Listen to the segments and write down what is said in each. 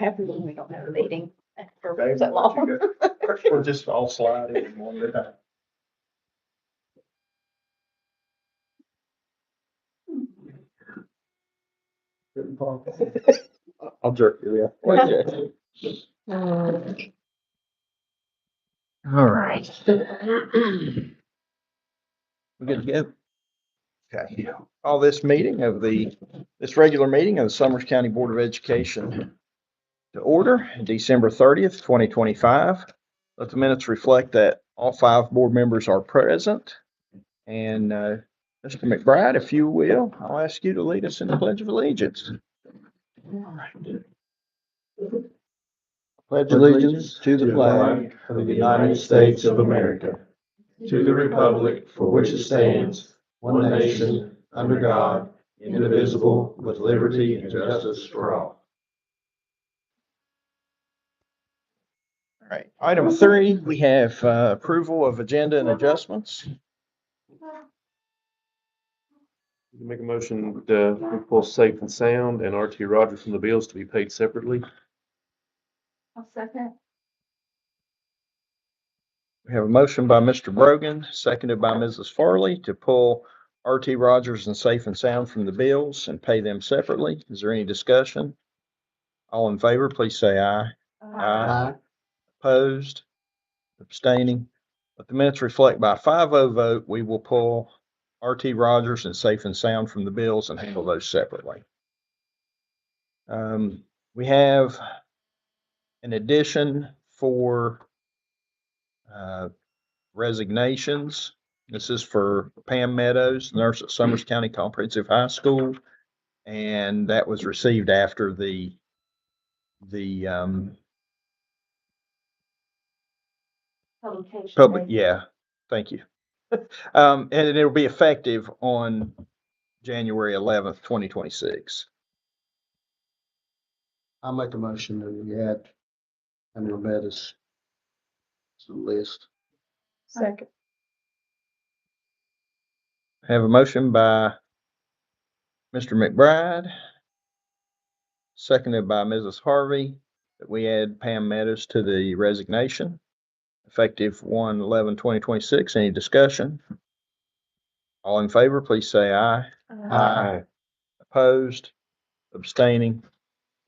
happy when we don't have a meeting for Okay, so we'll let long. you go. We'll just all slide in one at a time. I'll jerk you, yeah. All right. We're good to go. Okay, all this meeting of this regular meeting of the Summers County Board of Education to order, December 30th, 2025. Let the minutes reflect that all 5 board members are present. And Mr. McBride, if you will, I'll ask you to lead us in the Pledge of Allegiance. All right. Pledge allegiance to the flag of the United States of America, to the republic for which it stands, one nation, under God, indivisible, with liberty and justice for all. All right. Item 3, we have approval of agenda and adjustments. Make a motion to pull Safe and Sound and RT Rogers from the bills to be paid separately. I'll second. We have a motion by Mr. Brogan, seconded by Mrs. Farley to pull RT Rogers and Safe and Sound from the bills and pay them separately. Is there any discussion? All in favor, please say aye. Aye. Opposed? Abstaining? Let the minutes reflect by a 5-0 vote, we will pull RT Rogers and Safe and Sound from the bills and handle those separately. We have an addition for resignations. This is for Pam Meadows, nurse at Summers County Comprehensive High School. And that was received after the public, yeah, thank you. And it'll be effective on January 11th, 2026. I'll make a motion that we add Pamela Meadows to the list. Second. Have a motion by Mr. McBride, seconded by Mrs. Harvey, that we add Pam Meadows to the resignation, effective 1/11/2026. Any discussion? All in favor, please say aye. Aye. Opposed? Abstaining?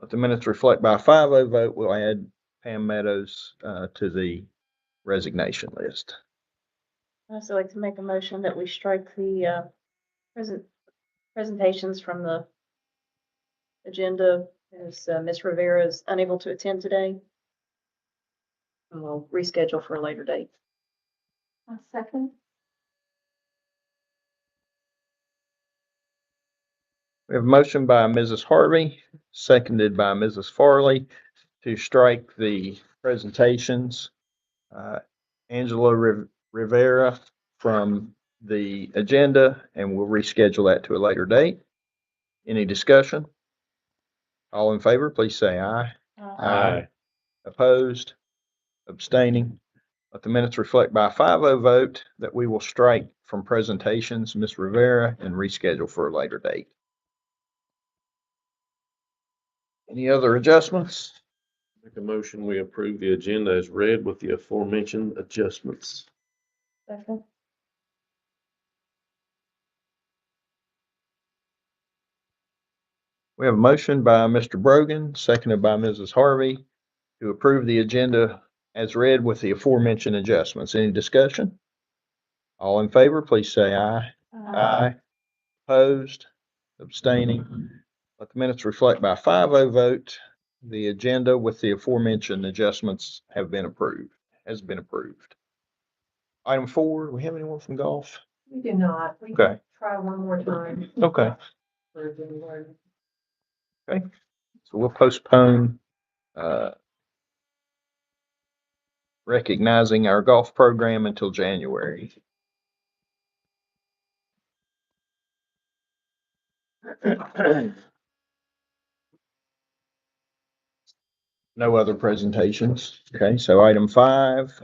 Let the minutes reflect by a 5-0 vote, we'll add Pam Meadows to the resignation list. I'd also like to make a motion that we strike the presentations from the agenda as Ms. Rivera is unable to attend today. And we'll reschedule for a later date. A second. We have a motion by Mrs. Harvey, seconded by Mrs. Farley, to strike the presentations. Angela Rivera from the agenda, and we'll reschedule that to a later date. Any discussion? All in favor, please say aye. Aye. Opposed? Abstaining? Let the minutes reflect by a 5-0 vote that we will strike from presentations Ms. Rivera and reschedule for a later date. Any other adjustments? Make a motion, we approve the agenda as read with the aforementioned adjustments. Second. We have a motion by Mr. Brogan, seconded by Mrs. Harvey, to approve the agenda as read with the aforementioned adjustments. Any discussion? All in favor, please say aye. Aye. Opposed? Abstaining? Let the minutes reflect by a 5-0 vote. The agenda with the aforementioned adjustments has been approved. Item 4, do we have anyone from golf? We do not. We Okay. can try one more time. Okay. For January. So we'll postpone recognizing our golf program until January. No other presentations. Okay, so item 5,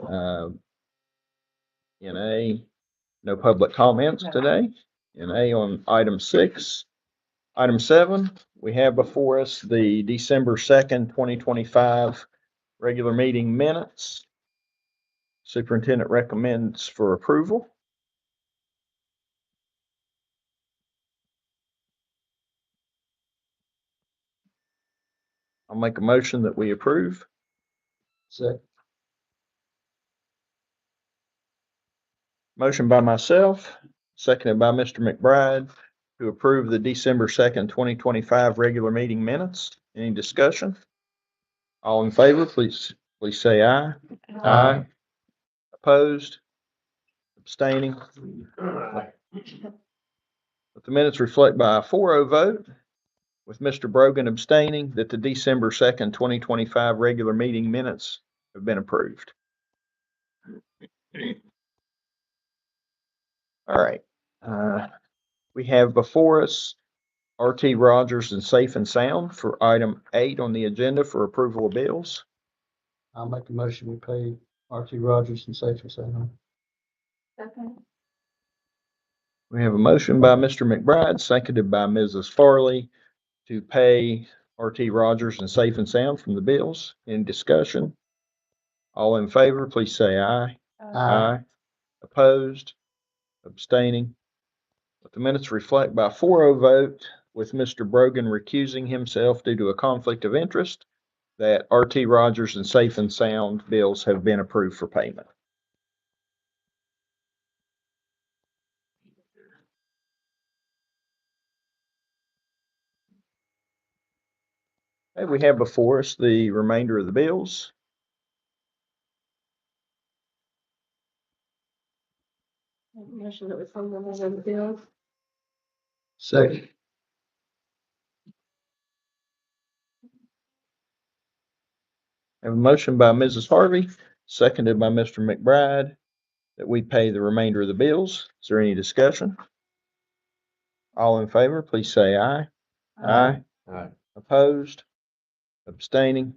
NA, no public comments today. NA on item 6. Item 7, we have before us the December 2nd, 2025 regular meeting minutes. Superintendent recommends for approval. I'll make a motion that we approve. Second. Motion by myself, seconded by Mr. McBride, to approve the December 2nd, 2025 regular meeting minutes. Any discussion? All in favor, please say aye. Aye. Opposed? Abstaining? Let the minutes reflect by a 4-0 vote, with Mr. Brogan abstaining, that the December 2nd, 2025 regular meeting minutes have been approved. All right. We have before us RT Rogers and Safe and Sound for item 8 on the agenda for approval of bills. I'll make a motion, we pay RT Rogers and Safe and Sound. Second. We have a motion by Mr. McBride, seconded by Mrs. Farley, to pay RT Rogers and Safe and Sound from the bills. Any discussion? All in favor, please say aye. Aye. Opposed? Abstaining? Let the minutes reflect by 4-0 vote, with Mr. Brogan recusing himself due to a conflict of interest, that RT Rogers and Safe and Sound bills have been approved for payment. Okay, we have before us the remainder of the bills. Motion that we approve the bills. Second. I have a motion by Mrs. Harvey, seconded by Mr. McBride, that we pay the remainder of the bills. Is there any discussion? All in favor, please say aye. Aye. Aye. Opposed? Abstaining?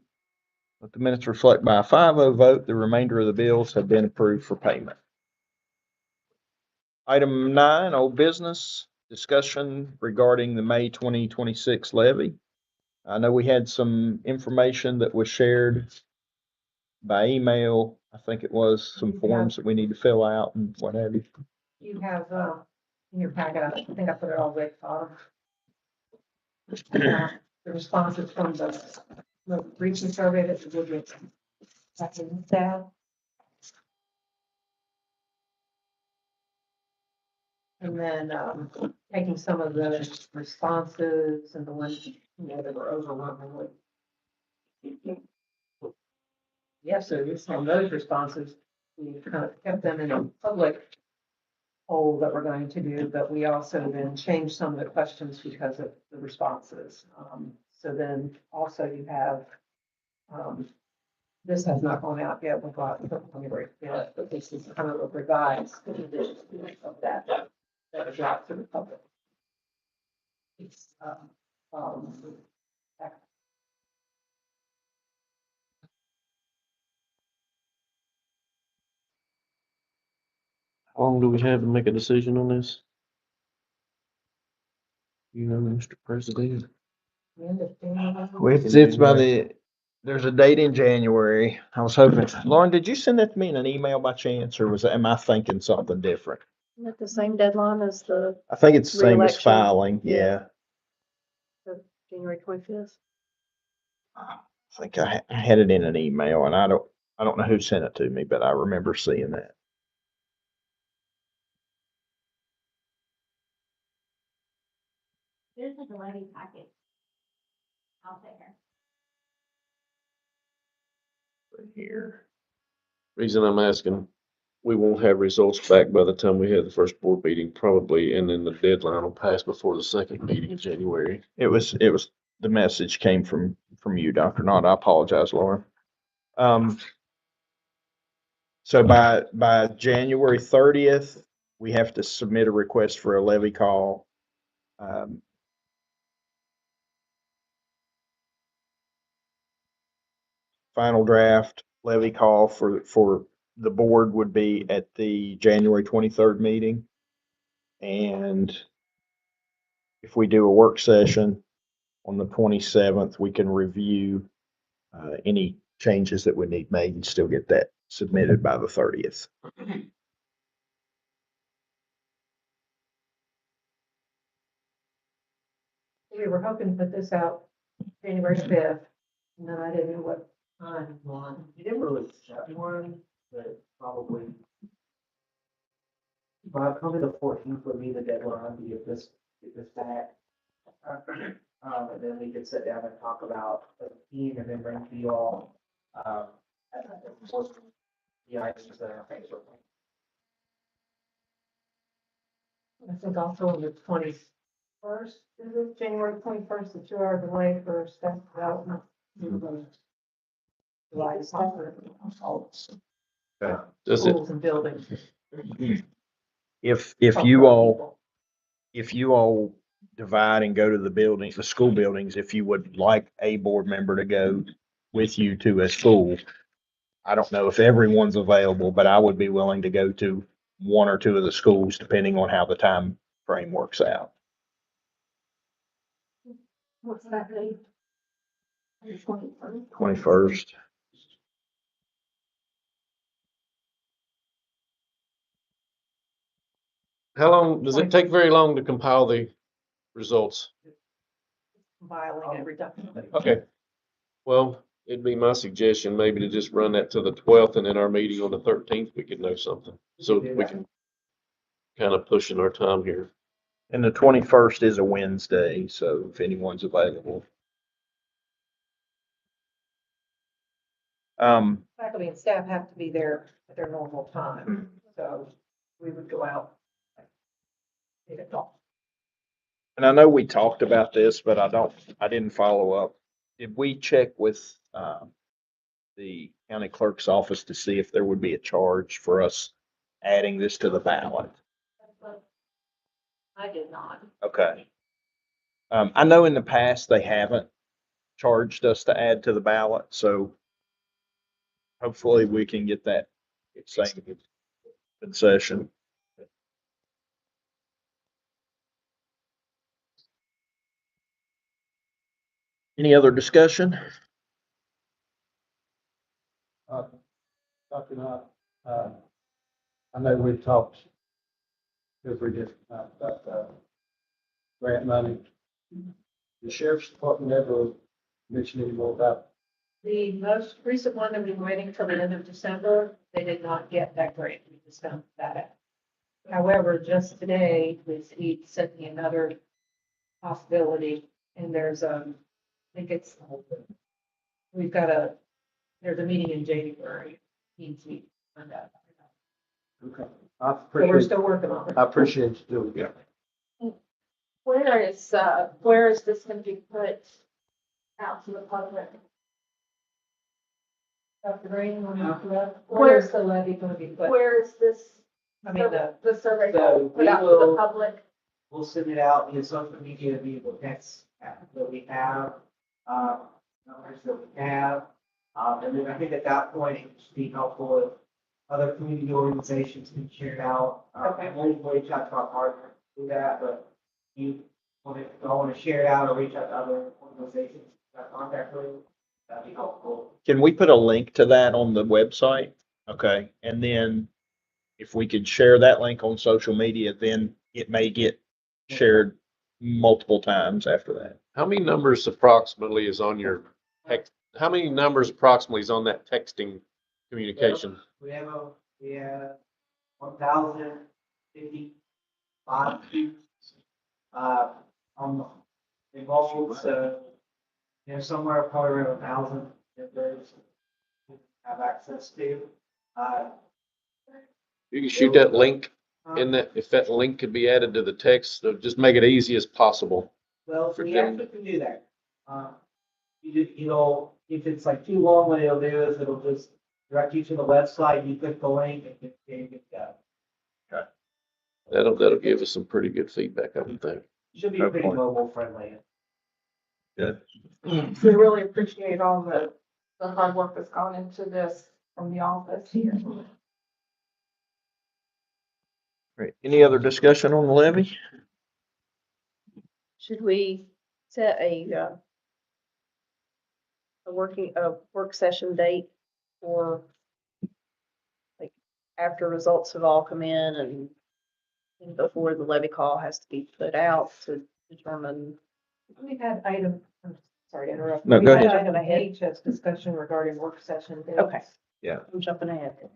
Let the minutes reflect by a 5-0 vote, the remainder of the bills have been approved for payment. Item 9, old business, discussion regarding the May 2026 levy. I know we had some information that was shared by email. I think it was some forms that we need to fill out and what have you. You have, in your packet, I think I put it all the way at the bottom. The responses from the recent survey that we did. That's in staff. And then, taking some of the responses and the ones, that were overwhelmingly. Yes, so just on those responses, we kind of kept them in a public poll that we're going to do, but we also then changed some of the questions because of the responses. So then also you have, this has not gone out yet, we've got, but this is kind of a revised edition of that is out to the public. It's, How long do we have to make a decision on this? You know, Mr. President. It's by there's a date in January. I was hoping, Lauren, did you send that to me in an email by chance, or am I thinking something different? Isn't that the same deadline as the I think it's the same as Re-election. filing, yeah. January 25th? I think I had it in an email, and I don't know who sent it to me, but I remember seeing that. This is the levy packet. I'll take her. Here. Reason I'm asking, we won't have results back by the time we have the first board meeting probably, and then the deadline will pass before the second meeting in January. It was, the message came from you, Dr. Knott. I apologize, Lauren. So by January 30th, we have to submit a request for a levy call. Final draft levy call for the board would be at the January 23rd meeting. And if we do a work session on the 27th, we can review any changes that would need made and still get that submitted by the 30th. We were hoping to put this out January 5th, and then I didn't know what time one. You didn't really set one, but probably. Probably the 14th would be the deadline to get this back. And then we could sit down and talk about the team and then bring to you all, the items that are faced with. I think also on the 21st, is it January 21st, the 2-hour delay for staff development? July Does it, schools and buildings. If you all divide and go to the buildings, the school buildings, if you would like a board member to go with you to a school, I don't know if everyone's available, but I would be willing to go to one or two of the schools, depending on how the time frame works out. What's that date? 21st. 21st. how long, does it take very long to compile the results? Compiling every document. Okay. Well, it'd be my suggestion maybe to just run that to the 12th and then our meeting on the 13th, we could know something. So we can kind of push in our time here. And the 21st is a Wednesday, so if anyone's available. Faculty and staff have to be there at their normal time, so we would go out. 8 o'clock. And I know we talked about this, but I didn't follow up. Did we check with, the county clerk's office to see if there would be a charge for us adding this to the ballot? I did not. Okay. I know in the past they haven't charged us to add to the ballot, so hopefully we can get that same concession. Any other discussion? Dr. Knott, I know we've talked, because we just, about, grant money. The sheriff's department ever mentioned any more about? The most recent one that we were waiting until the end of December, they did not get that grant. We just found that out. However, just today, he sent me another possibility, and there's, I think it's, there's a meeting in January. Needs to find out. Okay. So we're still working on it. I appreciate you doing it. Where is this gonna be put out to the public? Dr. Green, where's the levy gonna be put? Where is this, I mean, the survey So put out to the public? We'll send it out via social media, via the text app that we have, numbers that we have. And then I think at that point, it should be helpful if other community organizations can share it out. Okay. We'll reach out to our partners to do that, but you want to share it out or reach out to other organizations that contact with, that'd be helpful. Can we put a link to that on the website? Okay, and then if we could share that link on social media, then it may get shared multiple times after that. How many numbers approximately is on your text? How many numbers approximately is on that texting communication? We have 1,055 on the involved, so somewhere probably around 1,000 if there's have access to. You can shoot that link in that, if that link could be added to the text, so just make it easy as possible. Well, For we them. actually can do that. If it's like too long, what it'll do is it'll just direct you to the website, you click the link and you can go. That'll give us some pretty good feedback, I would think. Should be No pretty point. mobile friendly. Good. We really appreciate all the hard work that's gone into this from the office here. Great. Any other discussion on the levy? Should we set a work session date for like after results have all come in and before the levy call has to be put out to determine? We had I'm sorry to interrupt. No, We go had ahead. Item H as discussion regarding work session dates. Okay. Yeah. I'm jumping ahead.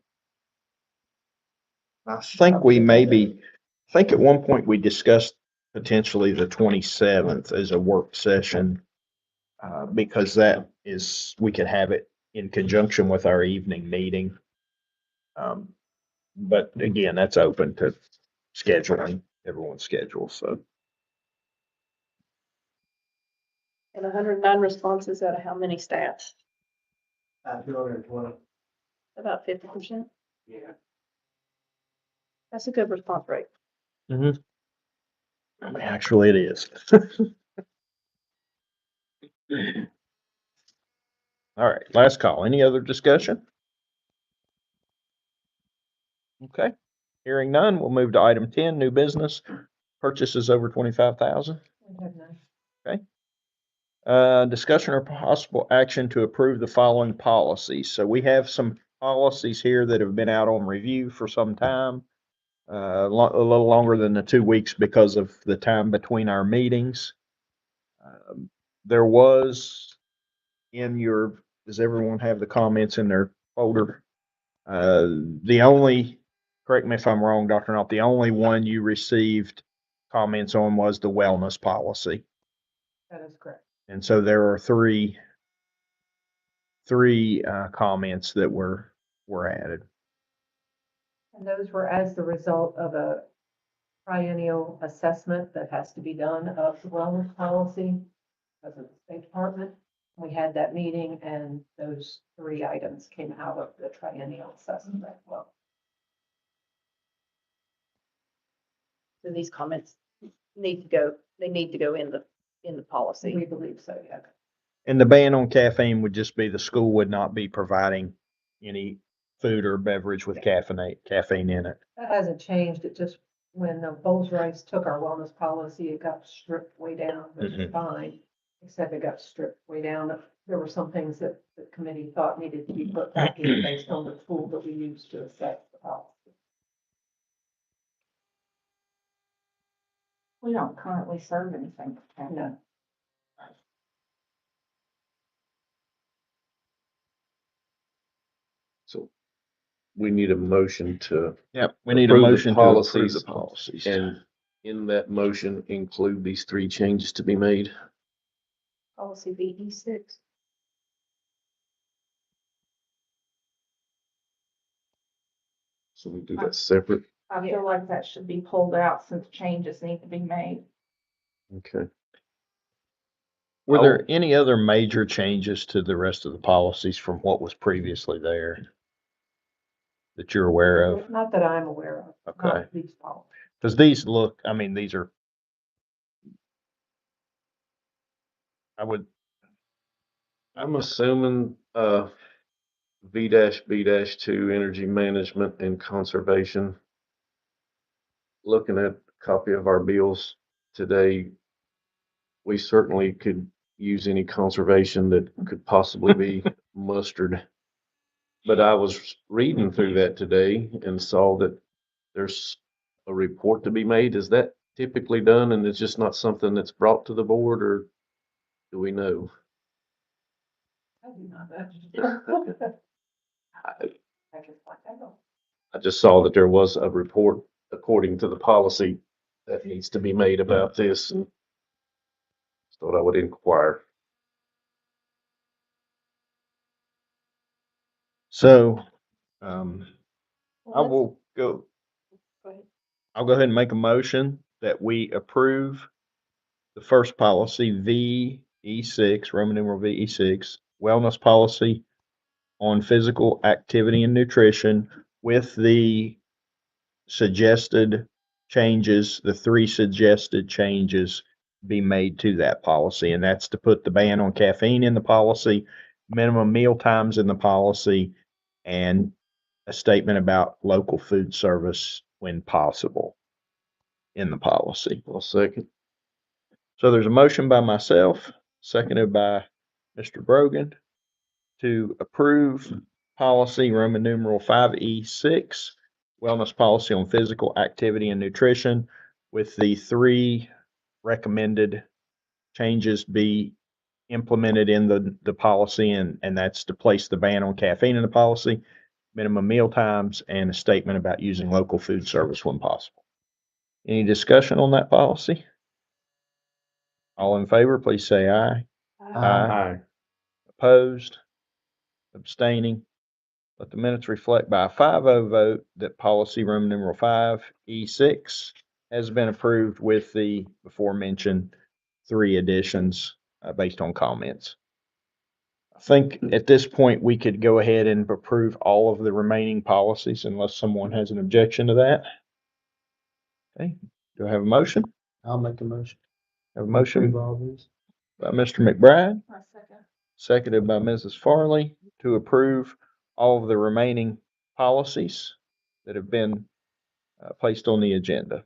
I think I think at one point we discussed potentially the 27th as a work session. Because that is, we could have it in conjunction with our evening meeting. But again, that's open to scheduling, everyone's schedule, so. And 109 responses out of how many staff? 220. About 50%. Yeah. That's a good response rate. I mean, actually it is. All right, last call. Any other discussion? Okay, hearing none, we'll move to item 10, new business, purchases over 25,000. We have none. Discussion or possible action to approve the following policies. So we have some policies here that have been out on review for some time. A little longer than the 2 weeks because of the time between our meetings. There was does everyone have the comments in their folder? The only, correct me if I'm wrong, Dr. Knopf, the only one you received comments on was the wellness policy. That is correct. And so there are three comments that were added. And those were as the result of a triennial assessment that has to be done of the wellness policy because of the State Department. We had that meeting and those 3 items came out of the triennial assessment as well. So these comments need to go in the policy. We believe so, yeah. And the ban on caffeine would just be the school would not be providing any food or beverage with caffeine in it. That hasn't changed. It just, when Bowles Rice took our wellness policy, it got stripped way down, which is fine. Except it got stripped way down. There were some things that the committee thought needed to be put back in based on the tool that we used to assess the policy. We don't currently serve anything. No. So we need a motion to, Yep, we need a Approve the motion to approve policies the policies. and in that motion include these 3 changes to be made. Policy VE6. So we do that separate. I feel like that should be pulled out since changes need to be made. Okay. Were there any other major changes to the rest of the policies from what was previously there that you're aware of? Not that I'm aware of. Okay. Not these policies. Because these look, I mean, these are, I'm assuming, V-B-2, energy management and conservation. Looking at a copy of our bills today, we certainly could use any conservation that could possibly be mustered. But I was reading through that today and saw that there's a report to be made. Is that typically done and it's just not something that's brought to the board, or do we know? I do not. I can find out. I just saw that there was a report according to the policy that needs to be made about this, and thought I would inquire. so, I Well, will go, go ahead. I'll go ahead and make a motion that we approve the first policy, VE6, Roman numeral VE6, wellness policy on physical activity and nutrition with the suggested changes, the 3 suggested changes be made to that policy. And that's to put the ban on caffeine in the policy, minimum meal times in the policy, and a statement about local food service when possible in the policy. I'll second. So there's a motion by myself, seconded by Mr. Brogan, to approve policy Roman numeral 5E6, wellness policy on physical activity and nutrition, with the three recommended changes be implemented in the policy, and that's to place the ban on caffeine in the policy, minimum meal times, and a statement about using local food service when possible. Any discussion on that policy? All in favor, please say aye. Aye. Opposed? Abstaining? Let the minutes reflect by a 5-0 vote that policy Roman numeral 5E6 has been approved with the before mentioned three additions based on comments. I think at this point, we could go ahead and approve all of the remaining policies unless someone has an objection to that. Okay, do I have a motion? I'll make a motion. Have a motion Approve all these. by Mr. McBride, My second. seconded by Mrs. Farley, to approve all of the remaining policies that have been placed on the agenda.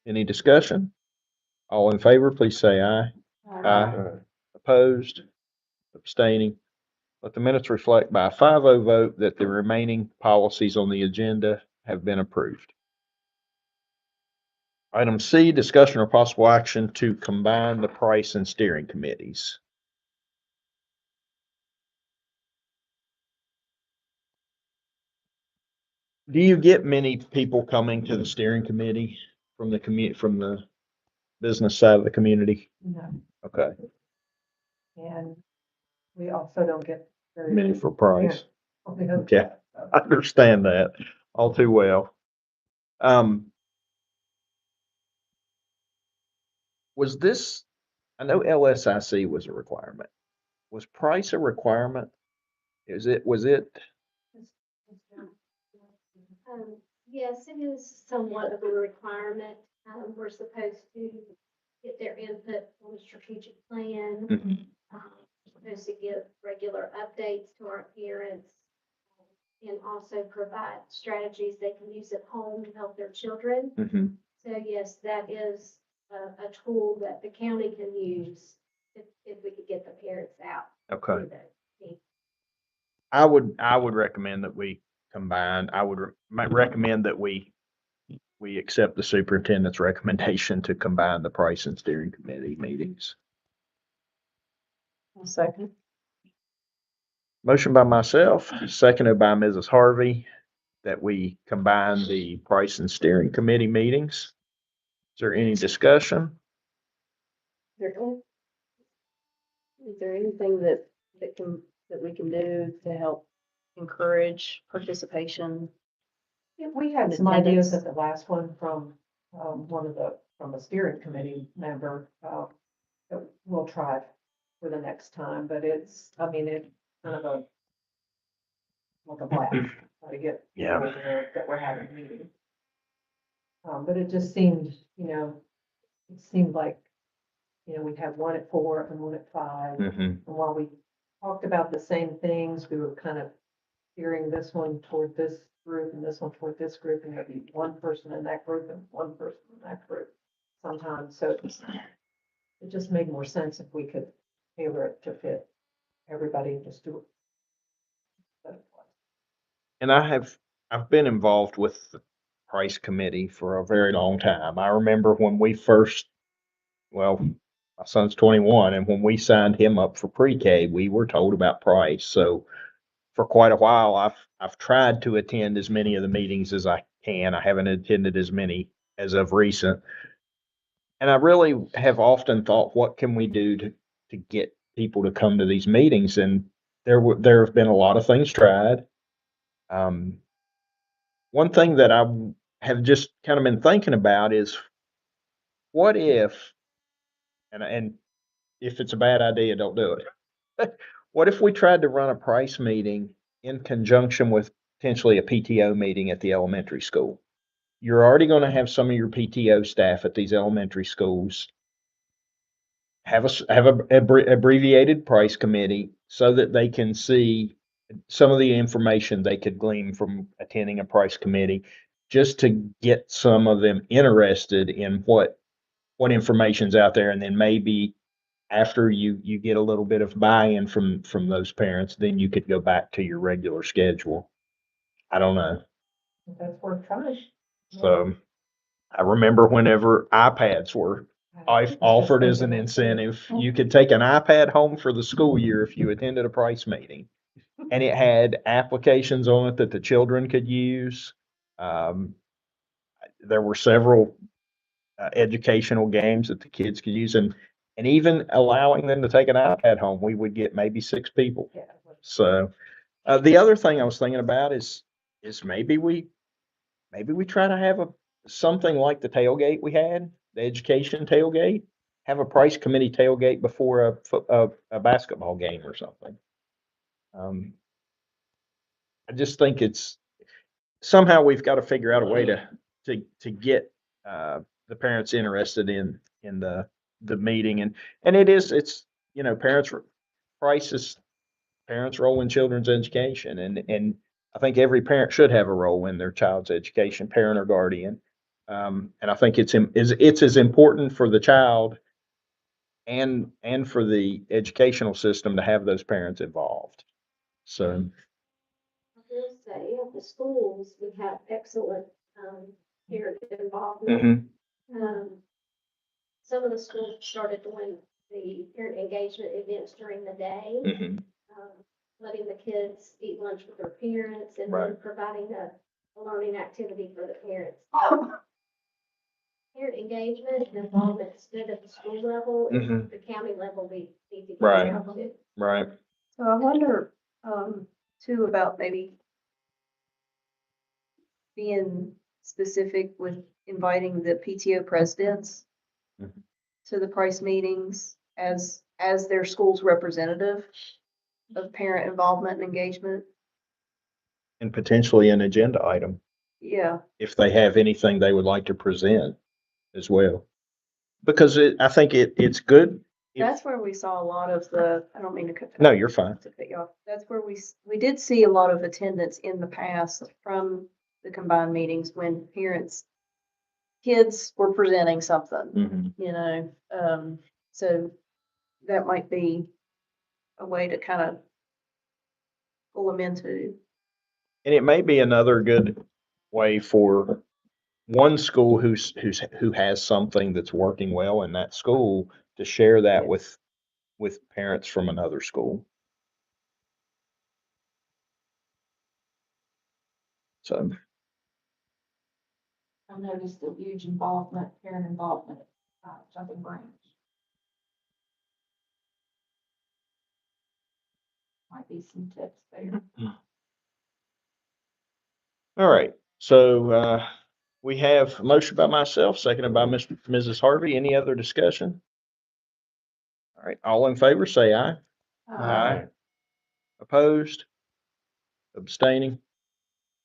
Any discussion? All in favor, please say aye. Aye. Opposed? Abstaining? Let the minutes reflect by a 5-0 vote that the remaining policies on the agenda have been approved. Item C, discussion or possible action to combine the price and steering committees. Do you get many people coming to the steering committee from the from the business side of the community? No, Okay, and we also don't get very. many for price. We don't- Okay, I understand that all too well. Was this, I know LSIC was a requirement. Was price a requirement? Was it? Yes, it is somewhat of a requirement. We're supposed to get their input on the strategic plan. Mhm. Supposed to give regular updates to our parents. And also provide strategies they can use at home to help their children. Mhm. So yes, that is a tool that the county can use if we could get the parents out. Okay. to the- I would recommend that we combine, might recommend that we accept the superintendent's recommendation to combine the price and steering committee meetings. I'll second. Motion by myself, seconded by Mrs. Harvey, that we combine the price and steering committee meetings. Is there any discussion? Is there anything that we can do to help encourage participation? Yeah, we had And some ideas attendance. at the last one from, from a steering committee member, that we'll try for the next time, but it's kind of like a blast, try to get. Yeah. people there that we're having a meeting. But it just seemed, it seemed like, we'd have one at 4 and one at 5. Mm-hmm. And while we talked about the same things, we were kind of steering this one toward this group and this one toward this group, and there'd be one person in that group and one person in that group sometimes. So it just made more sense if we could tailor it to fit everybody and just do it. And I've been involved with the price committee for a very long time. I remember when we first, well, my son's 21, and when we signed him up for pre-K, we were told about price. So for quite a while, I've tried to attend as many of the meetings as I can. I haven't attended as many as of recent. And I really have often thought, what can we do to get people to come to these meetings? And there have been a lot of things tried. One thing that I have just kind of been thinking about is, what if, and if it's a bad idea, don't do it. What if we tried to run a price meeting in conjunction with potentially a PTO meeting at the elementary school? You're already going to have some of your PTO staff at these elementary schools have a abbreviated price committee so that they can see some of the information they could glean from attending a price committee, just to get some of them interested in what what information's out there, and then maybe after you get a little bit of buy-in from those parents, then you could go back to your regular schedule. I don't know. That's worth trying. So I remember whenever iPads were offered as an incentive, you could take an iPad home for the school year if you attended a price meeting. And it had applications on it that the children could use. There were several educational games that the kids could use, and even allowing them to take an iPad home, we would get maybe 6 people. Yeah. So, the other thing I was thinking about is maybe we try to have something like the tailgate we had, the education tailgate, have a price committee tailgate before a basketball game or something. I just think somehow we've got to figure out a way to get, the parents interested in the meeting, and it's, parents' role in children's education, and I think every parent should have a role in their child's education, parent or guardian. And I think it's as important for the child and for the educational system to have those parents involved. So, I will say, at the schools, we have excellent, parent involvement. Um, some of the schools started doing the parent engagement events during the day. mhm, Letting the kids eat lunch with their parents and then Right. providing a learning activity for the parents. Parent engagement and involvement is good at the school level, and Mhm. the county level, we need to get Right. involved in. right. So I wonder, too, about maybe being specific with inviting the PTO presidents Mhm. to the price meetings as their school's representative of parent involvement and engagement. And potentially an agenda item, Yeah, if they have anything they would like to present as well. Because I think it's good. that's where we saw a lot of I don't mean to cut. No, you're fine. To cut you off. That's where we did see a lot of attendance in the past from the combined meetings when kids were presenting something, Mhm. So that might be a way to kind of pull them into. And it may be another good way for one school who has something that's working well in that school to share that with parents from another school. So, I noticed the huge involvement, parent involvement, Jumping Branch. Might be some tips there. all right. So, we have a motion by myself, seconded by Mrs. Harvey. Any other discussion? All right, all in favor, say aye. Aye. Opposed? Abstaining?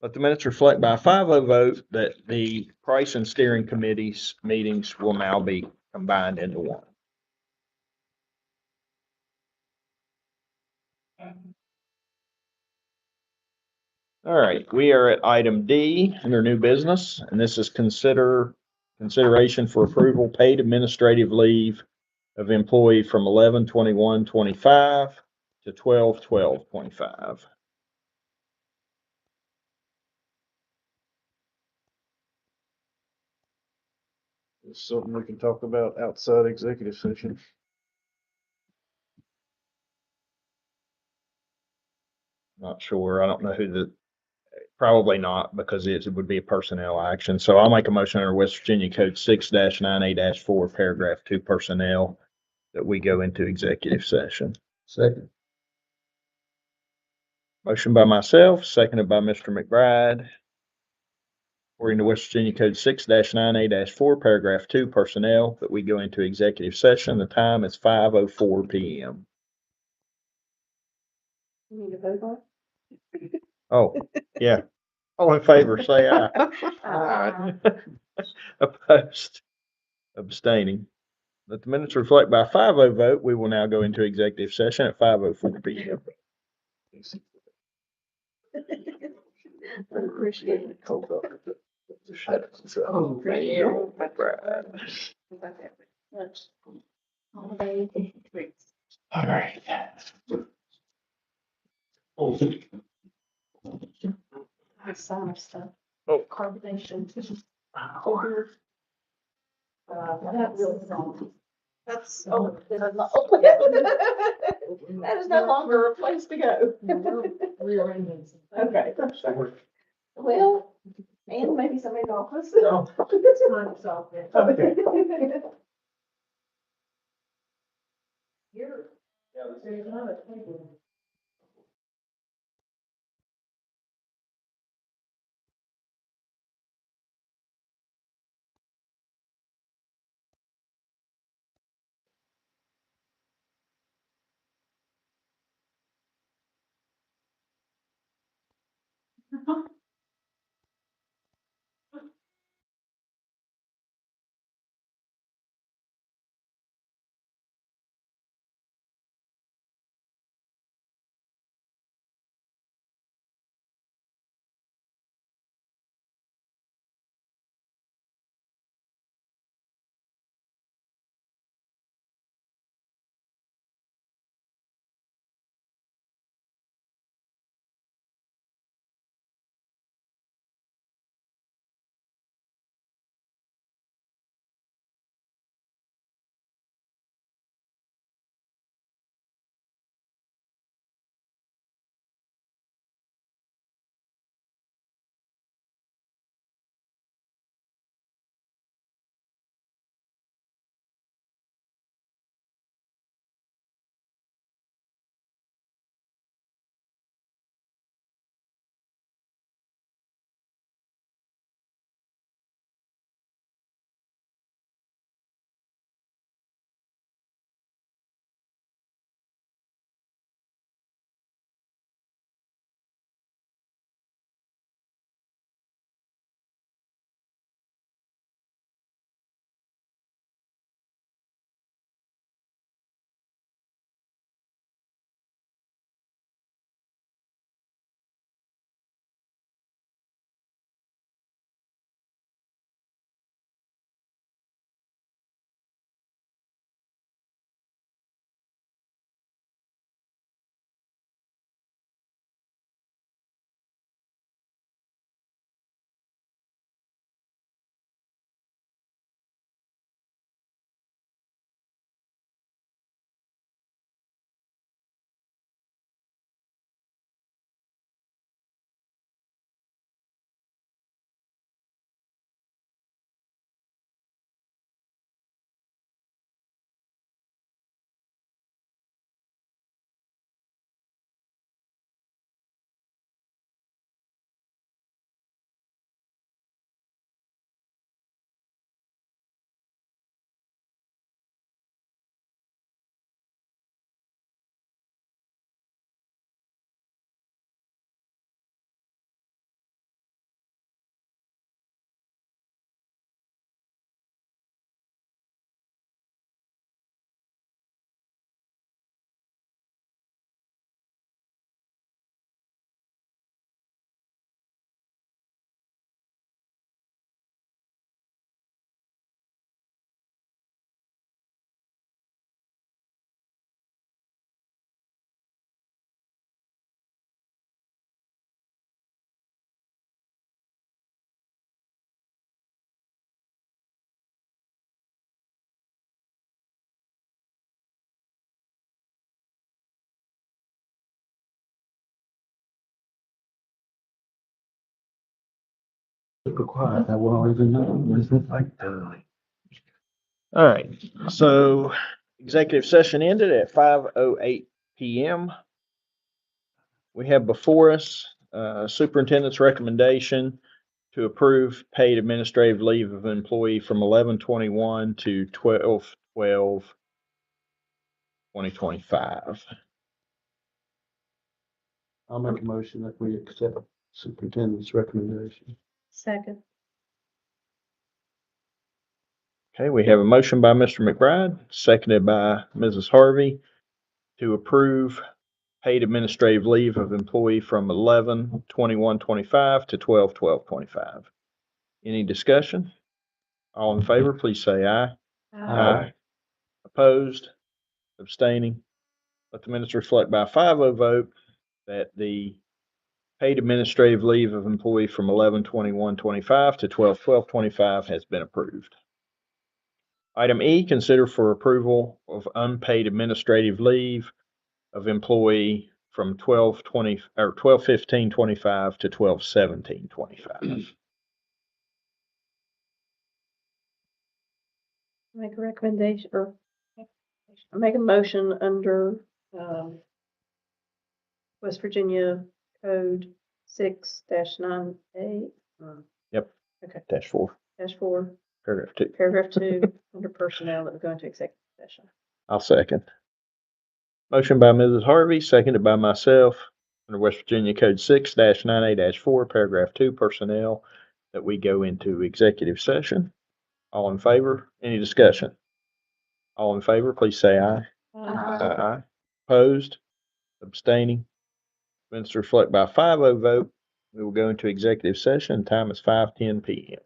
Let the minutes reflect by a 5-0 vote that the price and steering committees meetings will now be combined into one. All right, we are at item D under new business, and this is consideration for approval paid administrative leave of employee from 11/21/25 to 12/12/25. It's something we can talk about outside executive session. Not sure. I don't know probably not, because it would be a personnel action. So I'll make a motion under West Virginia Code 6-9A-4, paragraph 2, personnel, that we go into executive session. Second. Motion by myself, seconded by Mr. McBride. According to West Virginia Code 6-9A-4, paragraph 2, personnel, that we go into executive session. The time is 5:04 PM. You need to vote on Oh, yeah. All in favor, say aye. Opposed? Abstaining? Let the minutes reflect by a 5-0 vote. We will now go into executive session at 5:04 PM. Appreciate it. Oh, man. McBride. Much. holiday. All right. The sign of stuff. Oh. Carbonation. That really sounds. That's, oh, that is not, that is no longer a place to go. Okay, well, and maybe somebody's office. Okay. Here, there's another table. Super quiet. I won't even know. All right, so executive session ended at 5:08 PM. We have before us superintendent's recommendation to approve paid administrative leave of employee from 11/21 to 12/12/2025. I'll make a motion that we accept superintendent's recommendation. Second. Okay, we have a motion by Mr. McBride, seconded by Mrs. Harvey to approve paid administrative leave of employee from 11/21/25 to 12/12/25. Any discussion? All in favor, please say aye. Aye. Opposed? Abstaining? Let the minutes reflect by a 5-0 vote that the paid administrative leave of employee from 11/21/25 to 12/12/25 has been approved. Item E, consider for approval of unpaid administrative leave of employee from 12/15/25 to 12/17/25. Make a recommendation or make a motion under, West Virginia Code 6-9A. -4, -4, paragraph 2. paragraph 2, under personnel that would go into executive session. I'll second. Motion by Mrs. Harvey, seconded by myself, under West Virginia Code 6-9A-4, paragraph 2, personnel, that we go into executive session. All in favor? Any discussion? All in favor, please say aye. Aye. Opposed? Abstaining? Minutes reflect by a 5-0 vote. We will go into executive session. Time is 5:10 PM.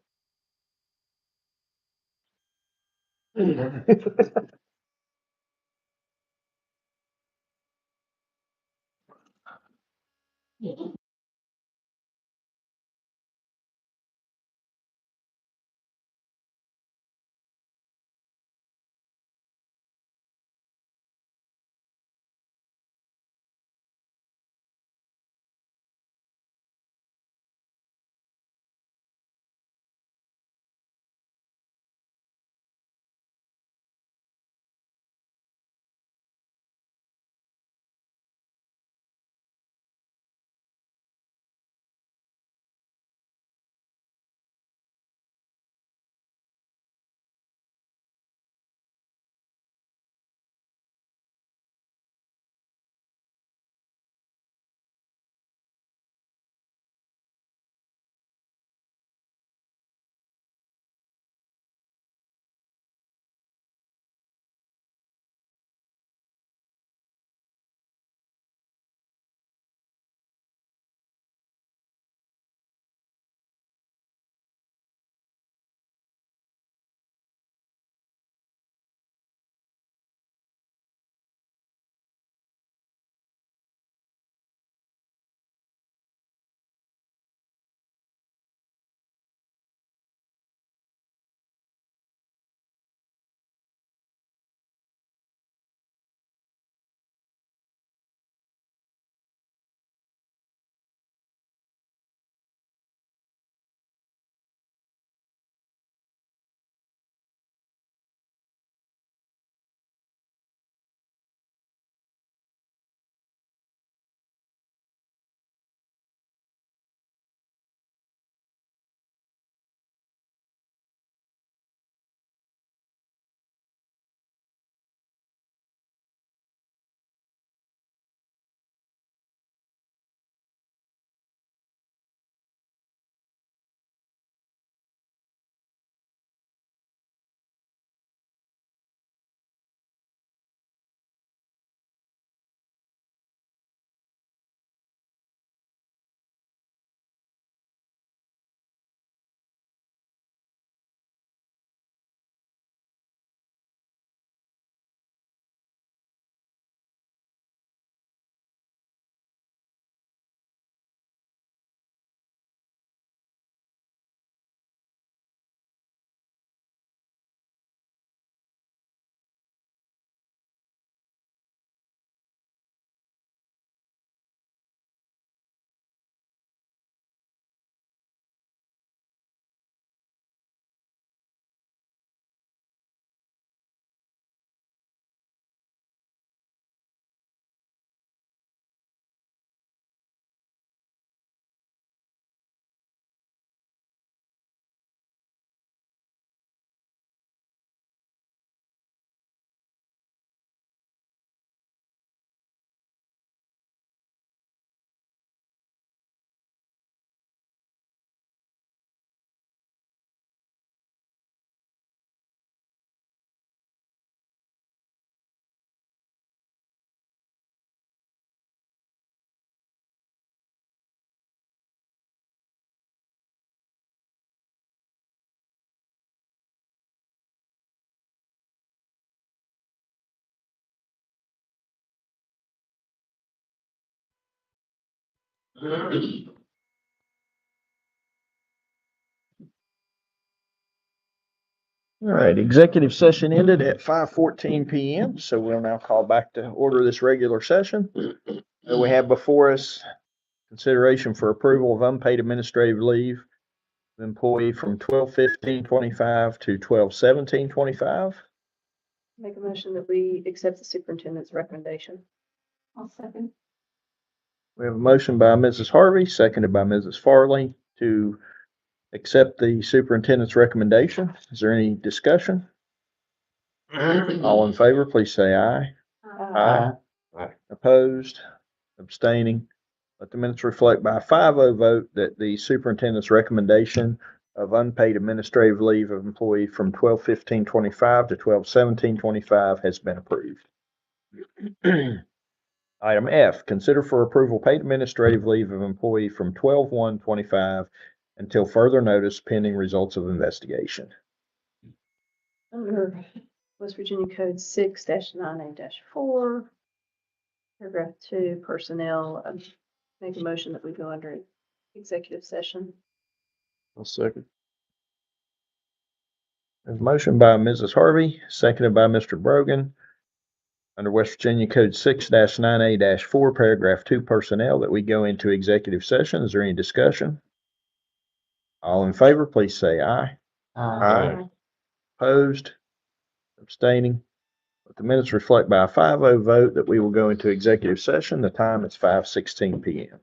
All right, executive session ended at 5:14 PM, so we'll now call back to order this regular session. We have before us consideration for approval of unpaid administrative leave of employee from 12/15/25 to 12/17/25. Make a motion that we accept the superintendent's recommendation. I'll second. We have a motion by Mrs. Harvey, seconded by Mrs. Farley to accept the superintendent's recommendation. Is there any discussion? All in favor, please say aye. Aye. Opposed, abstaining. Let the minutes reflect by a 5-0 vote that the superintendent's recommendation of unpaid administrative leave of employee from 12/15/25 to 12/17/25 has been approved. Item F, consider for approval paid administrative leave of employee from 12/1/25 until further notice pending results of investigation. Under West Virginia Code 6-9A-4, paragraph 2, personnel, make a motion that we go under executive session. I'll second. There's a motion by Mrs. Harvey, seconded by Mr. Brogan. Under West Virginia Code 6-9A-4, paragraph 2, personnel, that we go into executive session. Is there any discussion? All in favor, please say aye. Aye. Opposed, abstaining. Let the minutes reflect by a 5-0 vote that we will go into executive session. The time is 5:16 PM.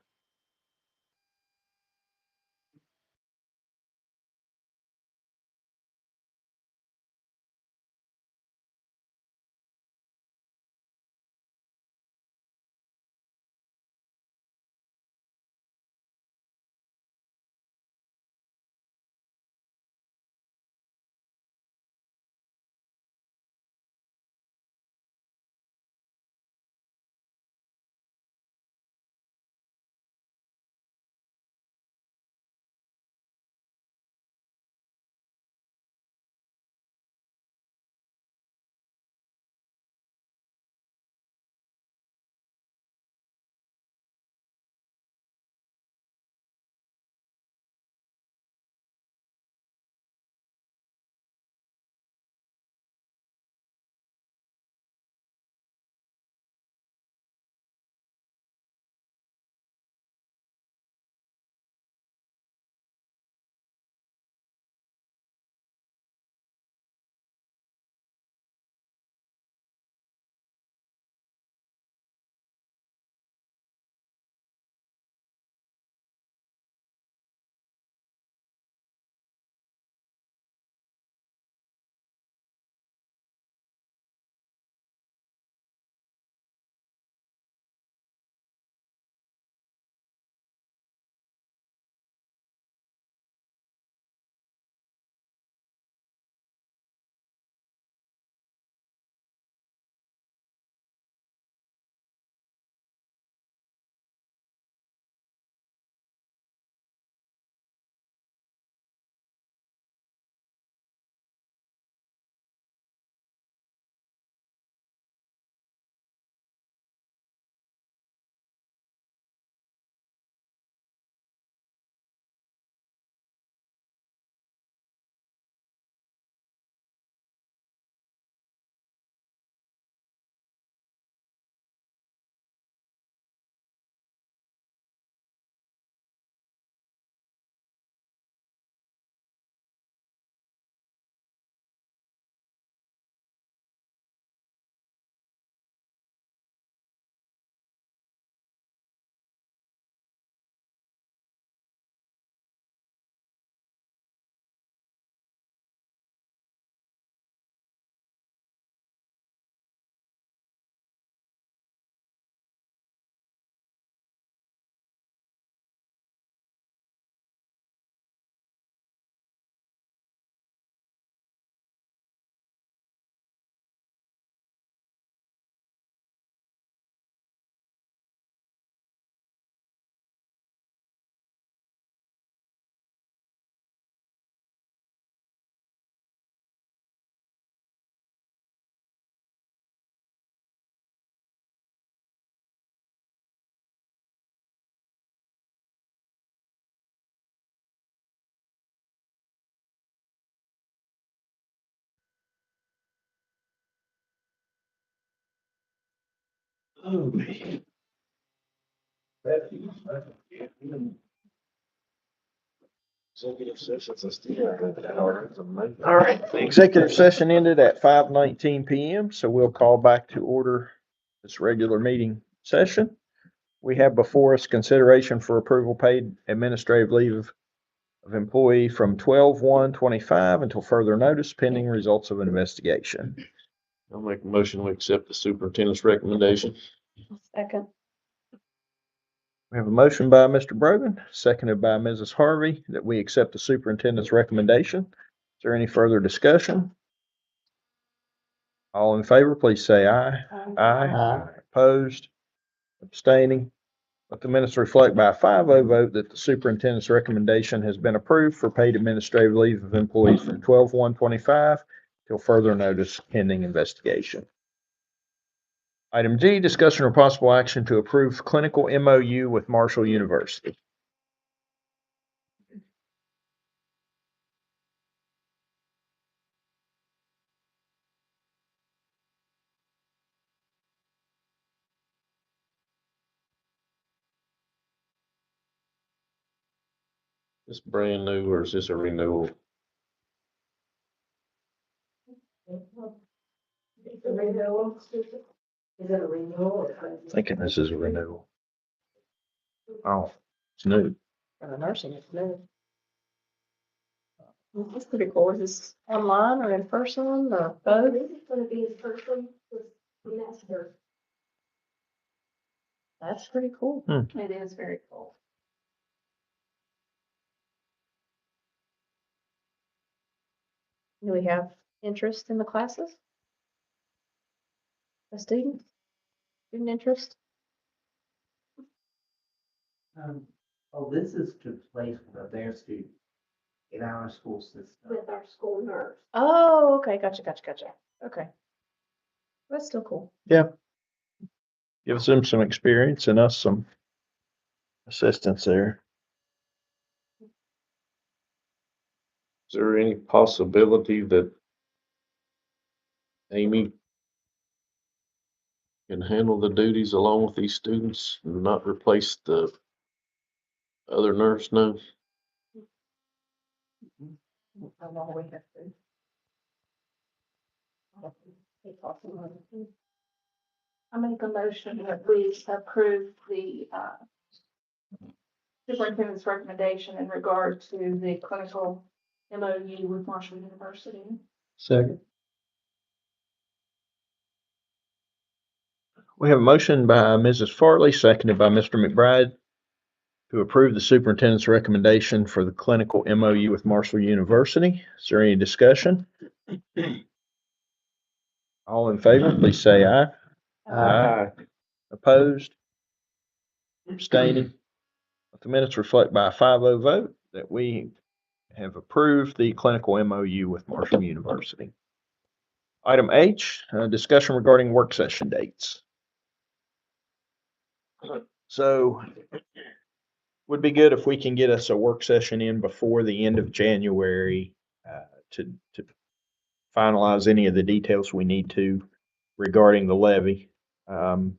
Executive sessions, I still got that order. It's amazing. All right, the executive session ended at 5:19 PM, so we'll call back to order this regular meeting session. We have before us consideration for approval paid administrative leave of employee from 12/1/25 until further notice pending results of an investigation. I'll make a motion to accept the superintendent's recommendation. Second. We have a motion by Mr. Brogan, seconded by Mrs. Harvey, that we accept the superintendent's recommendation. Is there any further discussion? All in favor, please say aye. Aye. Opposed, abstaining. Let the minutes reflect by a 5-0 vote that the superintendent's recommendation has been approved for paid administrative leave of employees from 12/1/25 till further notice pending investigation. Item G, discussion or possible action to approve clinical MOU with Marshall University. This brand new or is this a renewal? Is it a renewal? Thinking this is a renewal. Oh, it's new. For the nursing, it's new. That's pretty cool. Is this online or in person or both? This is gonna be in person this semester. That's pretty cool. It is very cool. Do we have interest in the classes? The students? Student interest? Oh, this is to place their students in our school system. With our school nurse. Oh, okay, gotcha. Okay. That's still cool. Gives them some experience and us some assistance there. Is there any possibility that Amy can handle the duties along with these students and not replace the other nurse now? How long we have to? Keep talking on it. I make a motion that we approve the, superintendent's recommendation in regard to the clinical MOU with Marshall University. Second. We have a motion by Mrs. Farley, seconded by Mr. McBride, to approve the superintendent's recommendation for the clinical MOU with Marshall University. Is there any discussion? All in favor, please say aye. Aye. Opposed? Abstaining? Let the minutes reflect by a 5-0 vote that we have approved the clinical MOU with Marshall University. Item H, discussion regarding work session dates. So would be good if we can get us a work session in before the end of January to finalize any of the details we need to regarding the levy. Again,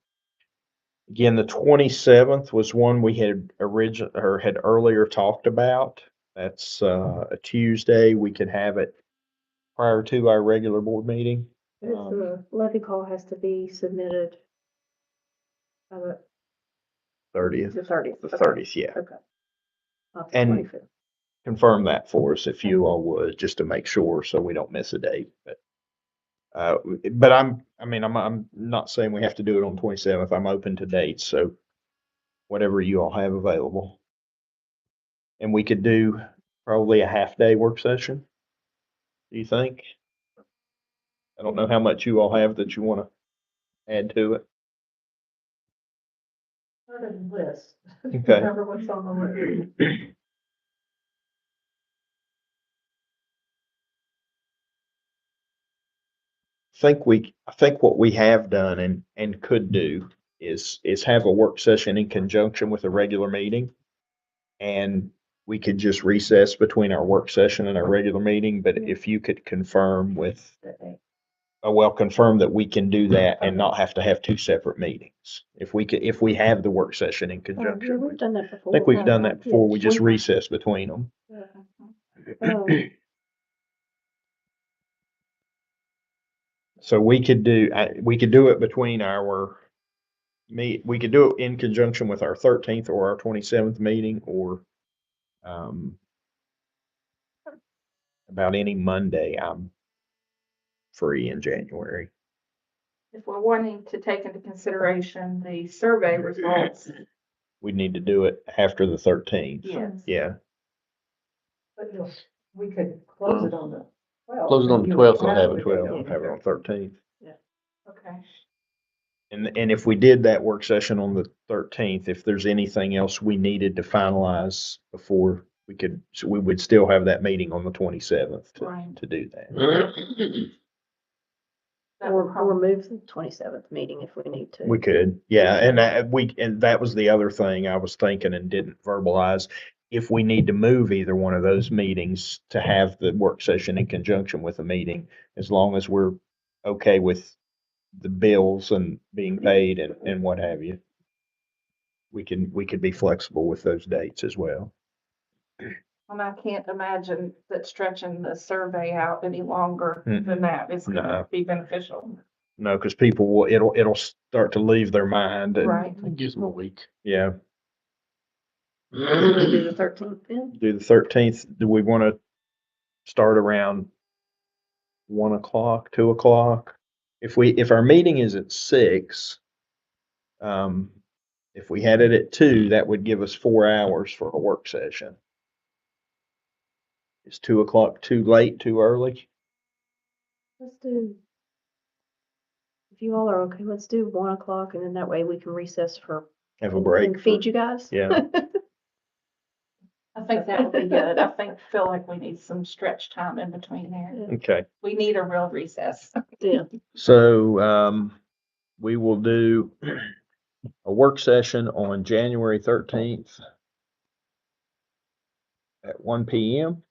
the 27th was one we had had earlier talked about. That's a Tuesday. We could have it prior to our regular board meeting. The levy call has to be submitted by the 30th. the 30th. The 30th, yeah. Okay. Not the And 25th. confirm that for us if you all would, just to make sure so we don't miss a date. But I'm not saying we have to do it on 27th. I'm open to dates, so whatever you all have available. And we could do probably a half-day work session. Do you think? I don't know how much you all have that you want to add to it. Part of the list. Okay. Remember what's on the list. I think what we have done and could do is have a work session in conjunction with a regular meeting. And we could just recess between our work session and our regular meeting, but if you could confirm with well, confirm that we can do that and not have to have two separate meetings. If we have the work session in Oh, conjunction. we've done that I before. think we've done that before. We just Yeah. recess between them. Oh. So we could do it between we could do it in conjunction with our 13th or our 27th meeting, or about any Monday I'm free in January. If we're wanting to take into consideration the survey results, We need to do it after the 13th. yes. Yeah. But we could close it on the 12th. Close it on the You 12th would and have it. it 12, have it on 13th. Okay. And if we did that work session on the 13th, if there's anything else we needed to finalize before so we would still have that meeting on the 27th Right. to do that. That would Or move the 27th meeting if we need to. We could, yeah, and that was the other thing I was thinking and didn't verbalize. If we need to move either one of those meetings to have the work session in conjunction with a meeting, as long as we're okay with the bills and being paid and what have you. We could be flexible with those dates as well. And I can't imagine that stretching the survey out any longer than that is No. gonna be beneficial. No, because people will, it'll start to leave their mind and, Right. It gives them a week. yeah. Wanna do the 13th then? Do the 13th. Do we want to start around 1 o'clock, 2 o'clock? If our meeting is at 6, if we had it at 2, that would give us 4 hours for a work session. Is 2 o'clock too late, too early? Let's do. If you all are okay, let's do 1 o'clock and then that way we can recess for. Have a and break? Feed you guys. Yeah. I think that would be good. Feel like we need some stretch time in between there. Okay. We need a real recess. Yeah. So, we will do a work session on January 13th at 1 PM.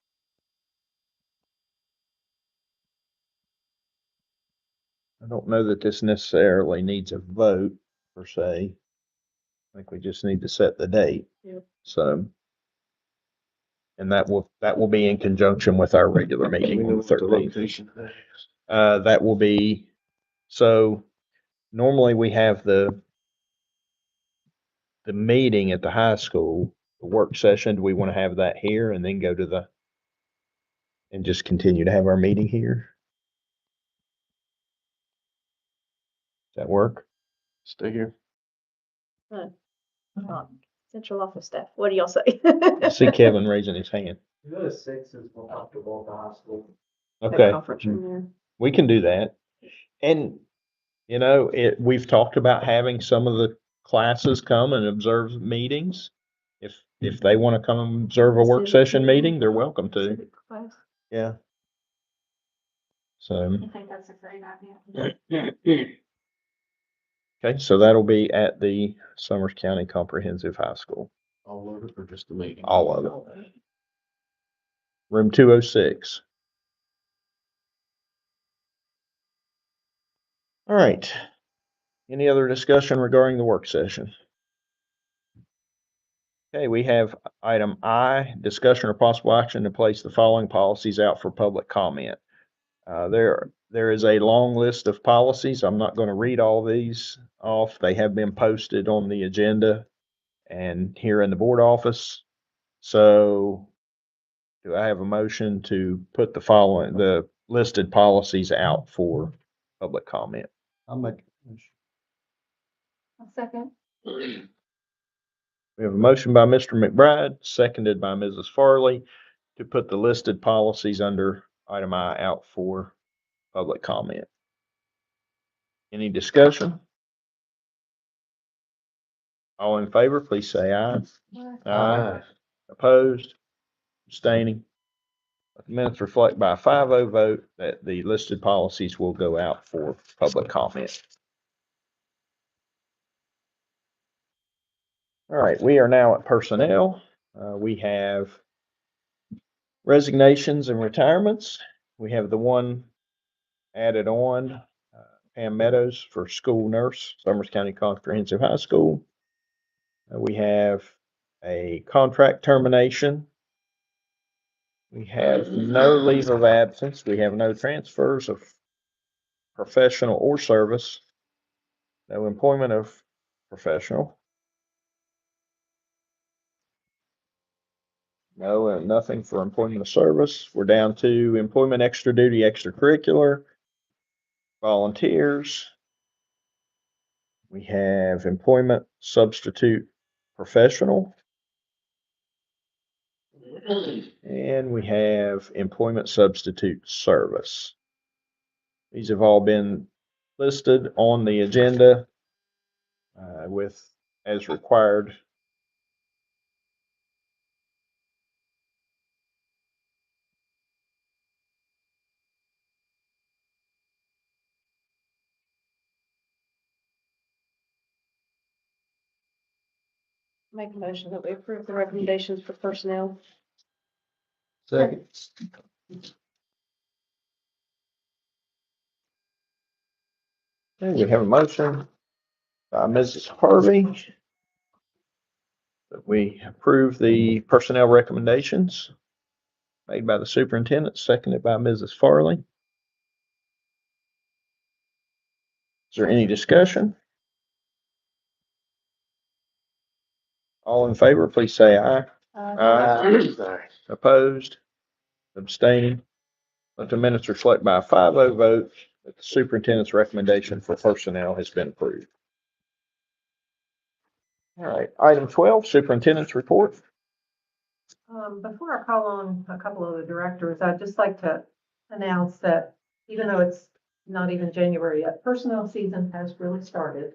I don't know that this necessarily needs a vote per se. I think we just need to set the date. Yep. So, and that will be in conjunction with our regular We meeting know on the what the 13th. location is. That will be, so normally we have the meeting at the high school, the work session. Do we want to have that here and then go to and just continue to have our meeting here? Does that work? Stay here. Central office staff. What do y'all say? I see Kevin raising his hand. You go to 6 is more comfortable at the high school. That Okay. conference room there. We can do that. And, we've talked about having some of the classes come and observe meetings. If they want to come and observe a work session meeting, they're welcome to. Civic class. Yeah. So, I think that's a great idea. okay, so that'll be at the Summers County Comprehensive High School. All of it or just the meeting? All of it. Room 206. All right. Any other discussion regarding the work session? Okay, we have item I, discussion or possible action to place the following policies out for public comment. There is a long list of policies. I'm not going to read all these off. They have been posted on the agenda and here in the board office. So do I have a motion to put the listed policies out for public comment? I'll make. A second. We have a motion by Mr. McBride, seconded by Mrs. Farley, to put the listed policies under item I out for public comment. Any discussion? All in favor, please say aye. Aye. Opposed? Abstaining? Let the minutes reflect by a 5-0 vote that the listed policies will go out for public comment. All right, we are now at personnel. We have resignations and retirements. We have the one added on Pam Meadows for school nurse, Summers County Comprehensive High School. We have a contract termination. We have no leave of absence. We have no transfers of professional or service. No employment of professional. No, nothing for employment of service. We're down to employment extra duty, extracurricular, volunteers. We have employment substitute professional. And we have employment substitute service. These have all been listed on the agenda with as required. Make a motion that we approve the recommendations for personnel. Second. Okay, we have a motion by Mrs. Harvey that we approve the personnel recommendations made by the superintendent, seconded by Mrs. Farley. Is there any discussion? All in favor, please say aye. Aye. Opposed? Abstaining? Let the minutes reflect by a 5-0 vote that the superintendent's recommendation for personnel has been approved. All right, item 12, superintendent's report. Before I call on a couple of the directors, I'd just like to announce that even though it's not even January yet, personnel season has really started.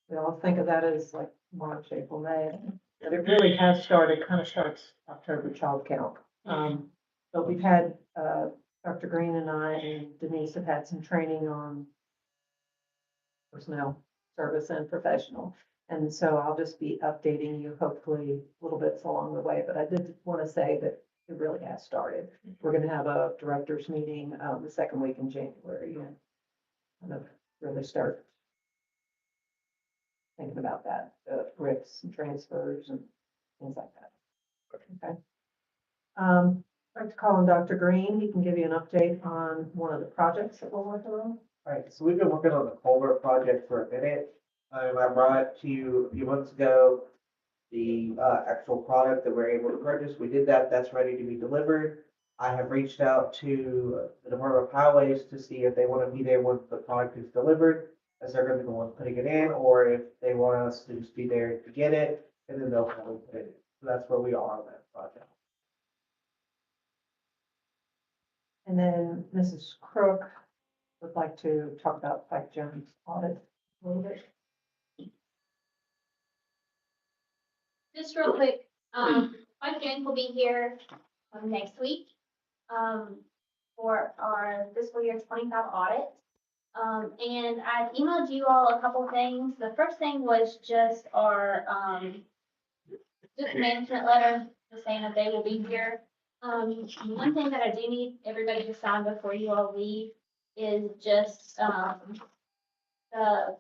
We all think of that as like March, April, May, but it really has started, kind of starts October child count. But we've had, Dr. Green and I and Denise have had some training on personnel, service and professional. And so I'll just be updating you hopefully a little bits along the way, but I did want to say that it really has started. We're going to have a directors meeting, the second week in January and kind of really start thinking about that, RIFs and transfers and things like that. Okay. I'd like to call on Dr. Green. He can give you an update on one of the projects that we're working on. Right, so we've been working on the culvert project for a minute. I brought to you a few months ago the actual product that we're able to purchase. We did that. That's ready to be delivered. I have reached out to the Department of Highways to see if they want to be there once the product is delivered, as they're going to be the ones putting it in, or if they want us to just be there to get it, and then they'll probably put it in. So that's where we are on that project. And then Mrs. Crook would like to talk about Pike Jones audit a little bit. Just real quick, Mike Jones will be here next week for our fiscal year 25 audit. And I emailed you all a couple things. The first thing was just our just management letter, just saying that they will be here. One thing that I do need everybody to sign before you all leave is just the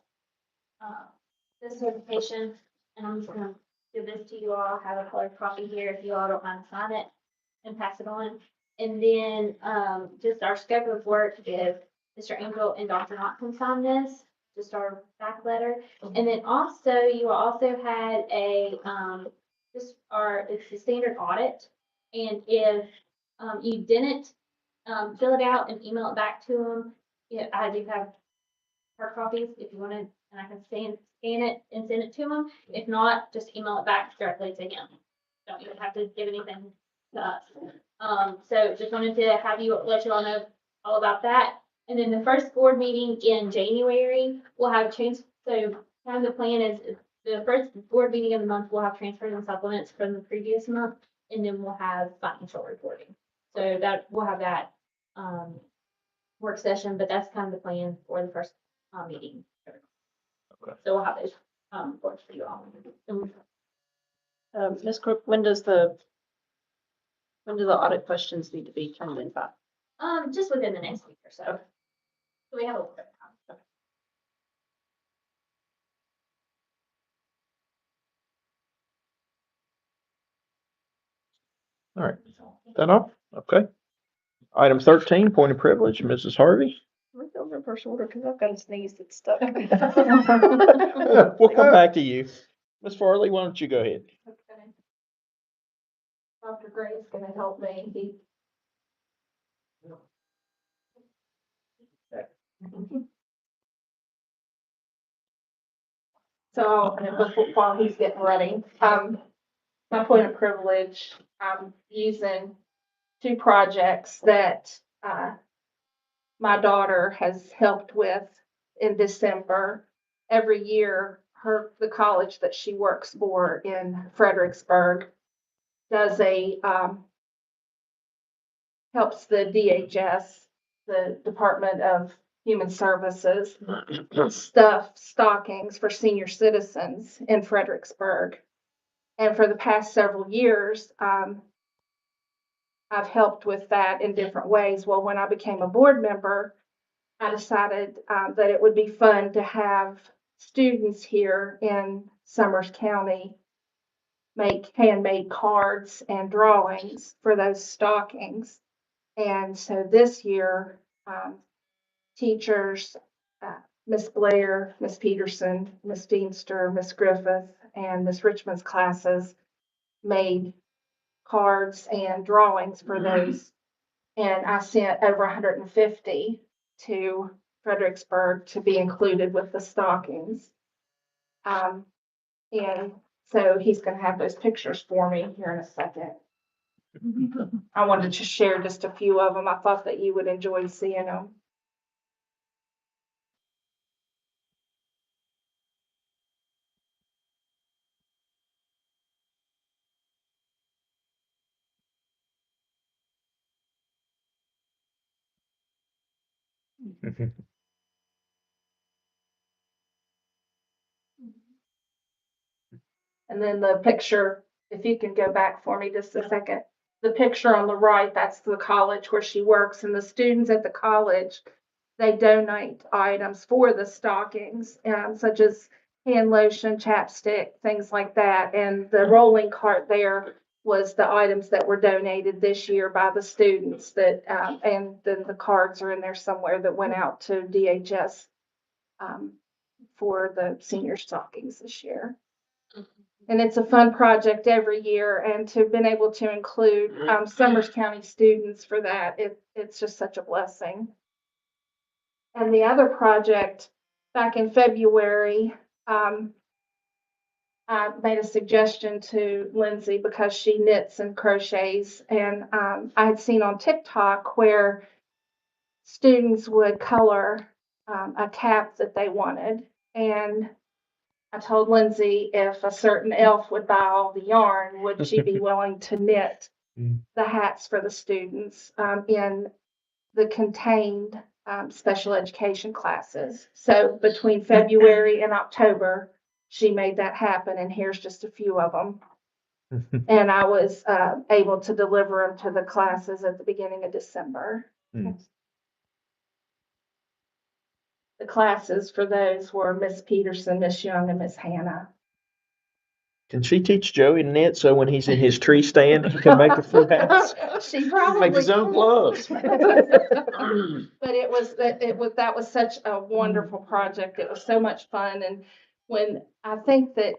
certification, and I'm just gonna give this to you all. I have a colored copy here if you all don't mind to sign it and pass it on. And then just our scope of work, if Mr. Angel and Dr. Knott can sign this, just our back letter. And then also, you also had a it's the standard audit. And if you didn't fill it out and email it back to them, yeah, I do have hard copies if you wanted, and I can scan it and send it to them. If not, just email it back directly to him. Don't even have to give anything to us. So just wanted to have you, let you all know all about that. And then the first board meeting in January, we'll have so kind of the plan is the first board meeting of the month, we'll have transfers and supplements from the previous month, and then we'll have financial reporting. So that we'll have that work session, but that's kind of the plan for the first meeting. Okay. So we'll have those reports for you all. Ms. Crook, when do the audit questions need to be turned in by? Just within the next week or so. So we have a little bit of time. All right. That all? Okay. Item 13, point of privilege, Mrs. Harvey. We're going reverse order because I've got a sneeze that's stuck. We'll come back to you. Ms. Farley, why don't you go ahead? Okay. Dr. Gray's gonna help me. So, while he's getting ready, my point of privilege, I'm using two projects that, my daughter has helped with in December. Every year, the college that she works for in Fredericksburg does helps the DHS, the Department of Human Services, stuff stockings for senior citizens in Fredericksburg. And for the past several years, I've helped with that in different ways. Well, when I became a board member, I decided that it would be fun to have students here in Summers County make handmade cards and drawings for those stockings. And so this year, teachers, Miss Blair, Miss Peterson, Miss Deemster, Miss Griffith, and Miss Richmond's classes made cards and drawings for those. And I sent over 150 to Fredericksburg to be included with the stockings. And so he's gonna have those pictures for me here in a second. I wanted to share just a few of them. I thought that you would enjoy seeing them. And then the picture, if you can go back for me just a second. The picture on the right, that's the college where she works, and the students at the college, they donate items for the stockings, such as hand lotion, chapstick, things like that. And the rolling cart there was the items that were donated this year by the students that, and then the cards are in there somewhere that went out to DHS for the senior stockings this year. And it's a fun project every year, and to have been able to include Summers County students for that, it's just such a blessing. And the other project, back in February, I made a suggestion to Lindsay because she knits and crochets, and I had seen on TikTok where students would color a cap that they wanted. And I told Lindsay if a certain elf would buy all the yarn, would she be willing to knit the hats for the students in the contained special education classes? So between February and October, she made that happen, and here's just a few of them. And I was able to deliver them to the classes at the beginning of December. The classes for those were Miss Peterson, Miss Young, and Miss Hannah. Can she teach Joey to knit so when he's in his tree stand, he can make a few hats? She probably Make his own gloves. But that was such a wonderful project. It was so much fun. And when I think that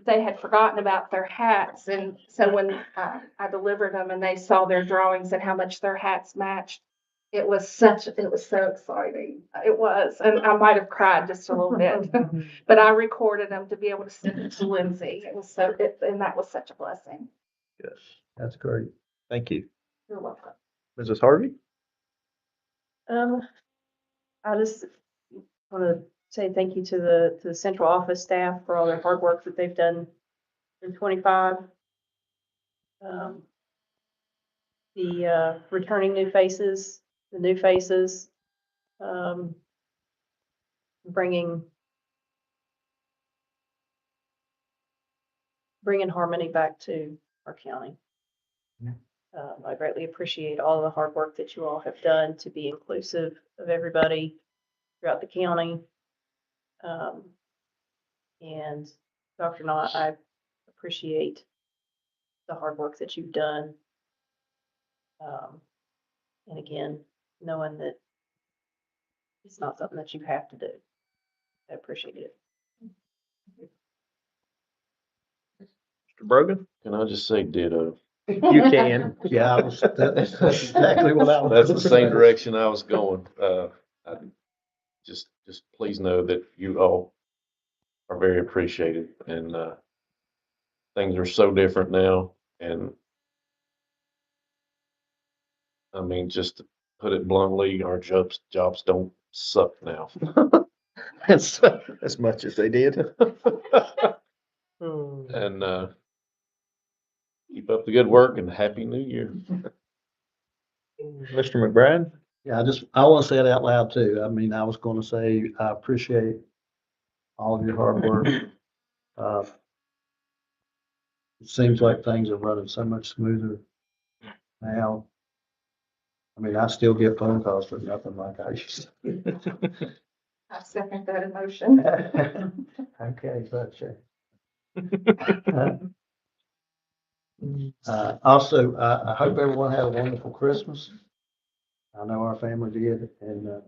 they had forgotten about their hats, and so when I delivered them and they saw their drawings and how much their hats matched, it was so exciting. It was, and I might have cried just a little bit, but I recorded them to be able to send it to Lindsay. It was and that was such a blessing. Yes, that's great. Thank you. You're welcome. Mrs. Harvey? I just want to say thank you to the central office staff for all their hard work that they've done in 25. The returning new faces, the new faces, bringing harmony back to our county. I greatly appreciate all the hard work that you all have done to be inclusive of everybody throughout the county. And Dr. Knott, I appreciate the hard work that you've done. And again, knowing that it's not something that you have to do. I appreciate it. Mr. Brogan? Can I just say ditto? You can. Yeah, that's exactly what I was. That's the same direction I was going. I just please know that you all are very appreciated, and things are so different now. And I mean, just to put it bluntly, our jobs don't suck now. As much as they did. And keep up the good work and Happy New Year. Mr. McBride? Yeah, I want to say it out loud too. I mean, I was going to say, I appreciate all of your hard work. It seems like things are running so much smoother now. I mean, I still get phone calls for nothing like I used to. I second that emotion. Okay, gotcha. Also, I hope everyone had a wonderful Christmas. I know our family did, and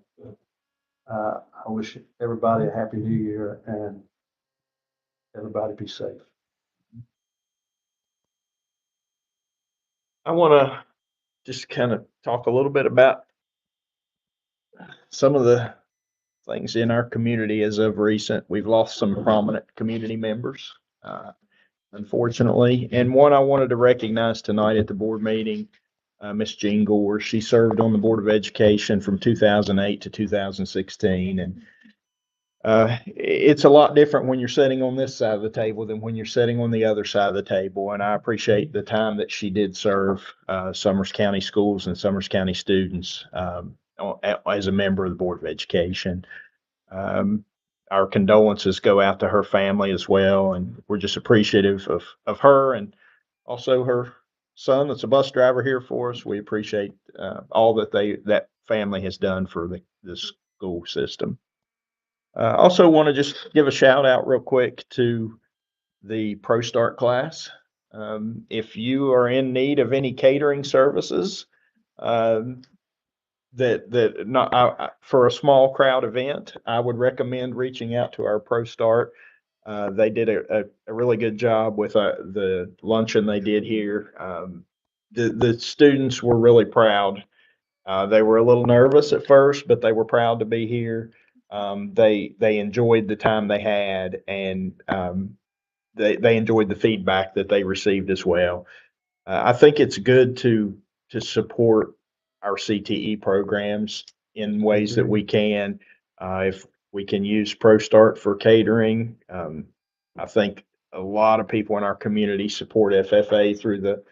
I wish everybody a happy new year and everybody be safe. I want to just kind of talk a little bit about some of the things in our community as of recent. We've lost some prominent community members, unfortunately. And one I wanted to recognize tonight at the board meeting, Miss Jean Gore. She served on the Board of Education from 2008 to 2016. And it's a lot different when you're sitting on this side of the table than when you're sitting on the other side of the table. And I appreciate the time that she did serve Summers County schools and Summers County students as a member of the Board of Education. Our condolences go out to her family as well, and we're just appreciative of her and also her son that's a bus driver here for us. We appreciate all that family has done for the school system. Also want to just give a shout out real quick to the Pro Start class. If you are in need of any catering services, that not for a small crowd event, I would recommend reaching out to our Pro Start. They did a really good job with the luncheon they did here. The students were really proud. They were a little nervous at first, but they were proud to be here. They enjoyed the time they had, and they enjoyed the feedback that they received as well. I think it's good to support our CTE programs in ways that we can. If we can use ProStart for catering, I think a lot of people in our community support FFA through the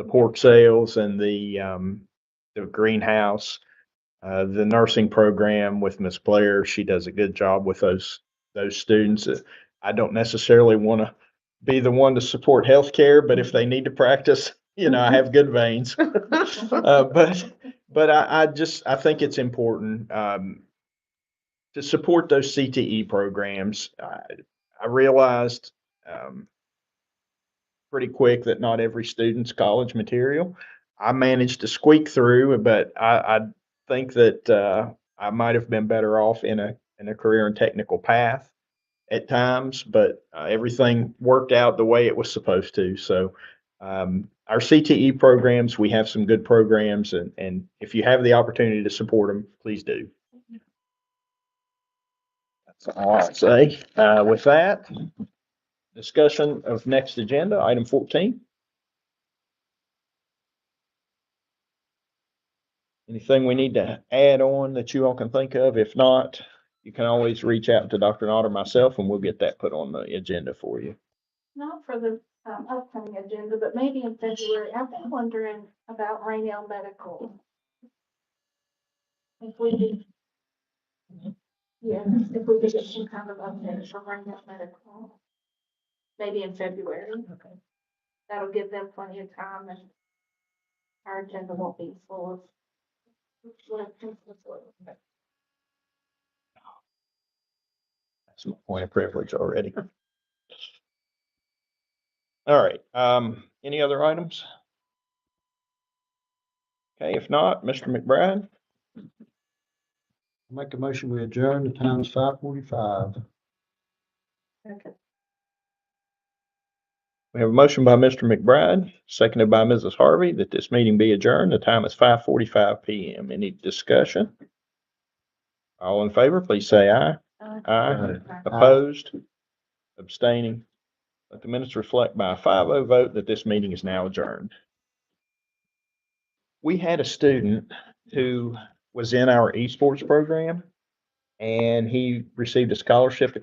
pork sales and the greenhouse. The nursing program with Miss Blair, she does a good job with those students. I don't necessarily want to be the one to support healthcare, but if they need to practice, I have good veins. But I think it's important to support those CTE programs. I realized pretty quick that not every student's college material. I managed to squeak through, but I think that I might have been better off in a career and technical path at times, but everything worked out the way it was supposed to. So our CTE programs, we have some good programs, and if you have the opportunity to support them, please do. That's all I'll say. With that, discussion of next agenda, item 14. Anything we need to add on that you all can think of? If not, you can always reach out to Dr. Knott or myself, and we'll get that put on the agenda for you. Not for the upcoming agenda, but maybe in February. I've been wondering about Rainell Medical. If we could, if we could get some kind of update for Rainell Medical. Maybe in February. Okay. That'll give them plenty of time and our agenda won't be full of. It's my point of privilege already. All right, any other items? Okay, if not, Mr. McBride, Make a motion, we adjourn, the time is 5:45. we have a motion by Mr. McBride, seconded by Mrs. Harvey, that this meeting be adjourned. The time is 5:45 PM. Any discussion? All in favor, please say aye. Aye. Opposed? Abstaining? Let the minutes reflect by a 5-0 vote that this meeting is now adjourned. We had a student who was in our esports program, and he received a scholarship to